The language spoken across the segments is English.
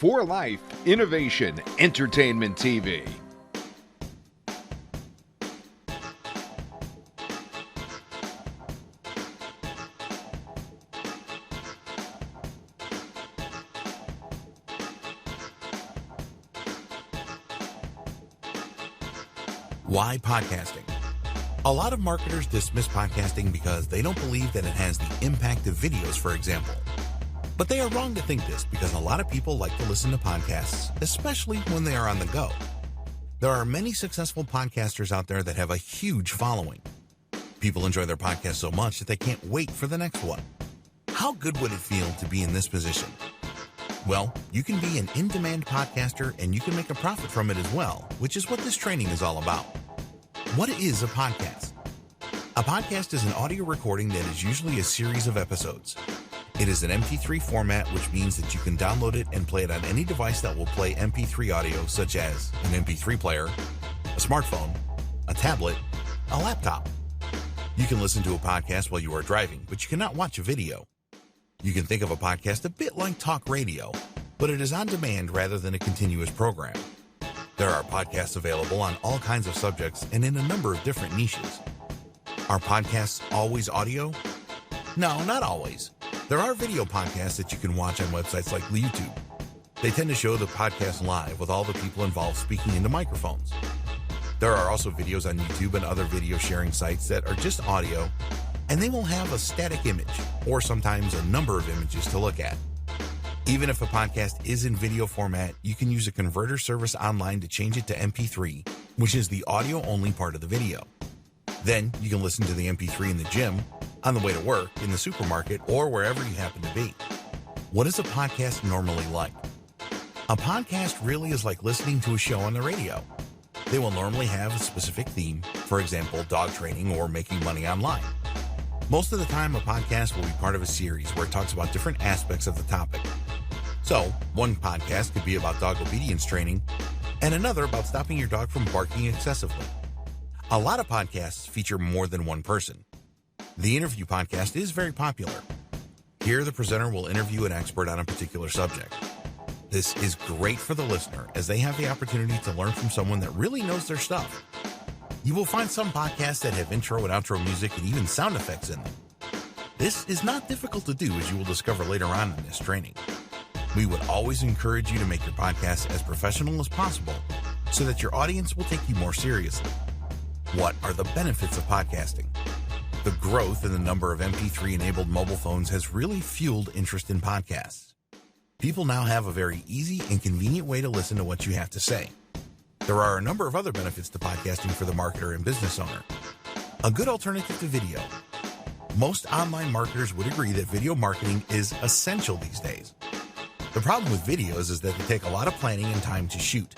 For Life Innovation Entertainment TV. Why podcasting? A lot of marketers dismiss podcasting because they don't believe that it has the impact of videos, for example. But they are wrong to think this because a lot of people like to listen to podcasts, especially when they are on the go. There are many successful podcasters out there that have a huge following. People enjoy their podcast so much that they can't wait for the next one. How good would it feel to be in this position? Well, you can be an in-demand podcaster and you can make a profit from it as well, which is what this training is all about. What is a podcast? A podcast is an audio recording that is usually a series of episodes. It is an MP3 format, which means that you can download it and play it on any device that will play MP3 audio, such as an MP3 player, a smartphone, a tablet, a laptop. You can listen to a podcast while you are driving, but you cannot watch a video. You can think of a podcast a bit like talk radio, but it is on demand rather than a continuous program. There are podcasts available on all kinds of subjects and in a number of different niches. Are podcasts always audio? No, not always. There are video podcasts that you can watch on websites like YouTube. They tend to show the podcast live with all the people involved speaking into microphones. There are also videos on YouTube and other video sharing sites that are just audio, and they will have a static image or sometimes a number of images to look at. Even if a podcast is in video format, you can use a converter service online to change it to MP3, which is the audio-only part of the video. Then you can listen to the MP3 in the gym, on the way to work, in the supermarket, or wherever you happen to be. What is a podcast normally like? A podcast really is like listening to a show on the radio. They will normally have a specific theme, for example, dog training or making money online. Most of the time, a podcast will be part of a series where it talks about different aspects of the topic. So, one podcast could be about dog obedience training, and another about stopping your dog from barking excessively. A lot of podcasts feature more than one person. The interview podcast is very popular. Here, the presenter will interview an expert on a particular subject. This is great for the listener as they have the opportunity to learn from someone that really knows their stuff. You will find some podcasts that have intro and outro music and even sound effects in them. This is not difficult to do, as you will discover later on in this training. We would always encourage you to make your podcast as professional as possible so that your audience will take you more seriously. What are the benefits of podcasting? The growth in the number of MP3-enabled mobile phones has really fueled interest in podcasts. People now have a very easy and convenient way to listen to what you have to say. There are a number of other benefits to podcasting for the marketer and business owner. A good alternative to video. Most online marketers would agree that video marketing is essential these days. The problem with videos is that they take a lot of planning and time to shoot.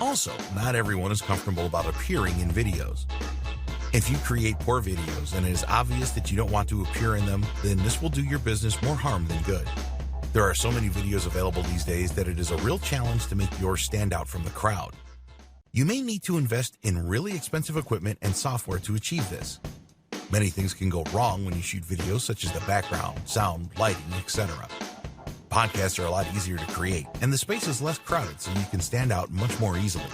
Also, not everyone is comfortable about appearing in videos. If you create poor videos and it is obvious that you don't want to appear in them, then this will do your business more harm than good. There are so many videos available these days that it is a real challenge to make yours stand out from the crowd. You may need to invest in really expensive equipment and software to achieve this. Many things can go wrong when you shoot videos, such as the background, sound, lighting, etc. Podcasts are a lot easier to create, and the space is less crowded, so you can stand out much more easily.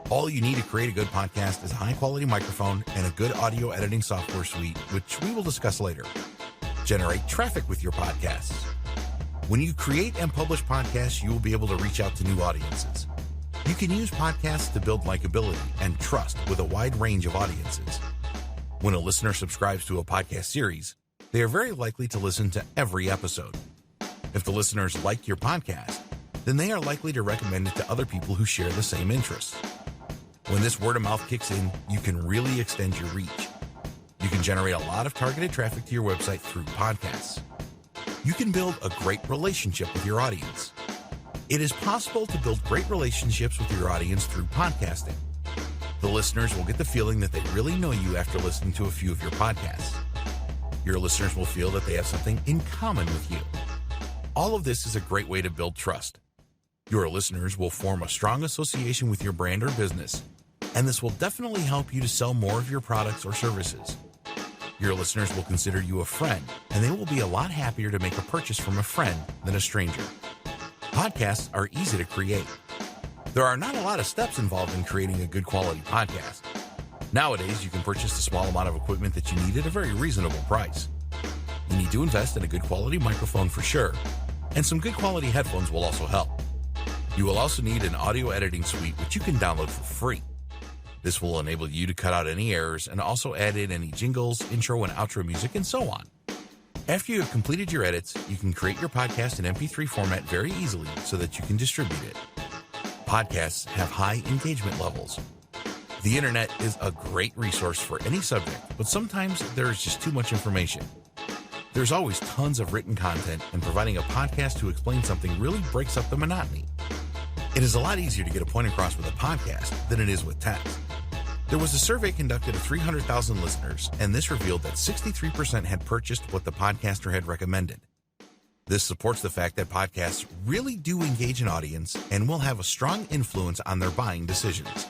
All you need to create a good podcast is a high-quality microphone and a good audio editing software suite, which we will discuss later. Generate traffic with your podcasts. When you create and publish podcasts, you will be able to reach out to new audiences. You can use podcasts to build likability and trust with a wide range of audiences. When a listener subscribes to a podcast series, they are very likely to listen to every episode. If the listeners like your podcast, then they are likely to recommend it to other people who share the same interests. When this word of mouth kicks in, you can really extend your reach. You can generate a lot of targeted traffic to your website through podcasts. You can build a great relationship with your audience. It is possible to build great relationships with your audience through podcasting. The listeners will get the feeling that they really know you after listening to a few of your podcasts. Your listeners will feel that they have something in common with you. All of this is a great way to build trust. Your listeners will form a strong association with your brand or business, and this will definitely help you to sell more of your products or services. Your listeners will consider you a friend, and they will be a lot happier to make a purchase from a friend than a stranger. Podcasts are easy to create. There are not a lot of steps involved in creating a good quality podcast. Nowadays, you can purchase a small amount of equipment that you need at a very reasonable price. You need to invest in a good quality microphone for sure, and some good quality headphones will also help. You will also need an audio editing suite which you can download for free. This will enable you to cut out any errors and also add in any jingles, intro and outro music, and so on. After you have completed your edits, you can create your podcast in MP3 format very easily so that you can distribute it. Podcasts have high engagement levels. The internet is a great resource for any subject, but sometimes there is just too much information. There's always tons of written content, and providing a podcast to explain something really breaks up the monotony. It is a lot easier to get a point across with a podcast than it is with text. There was a survey conducted of 300,000 listeners, and this revealed that 63% had purchased what the podcaster had recommended. This supports the fact that podcasts really do engage an audience and will have a strong influence on their buying decisions.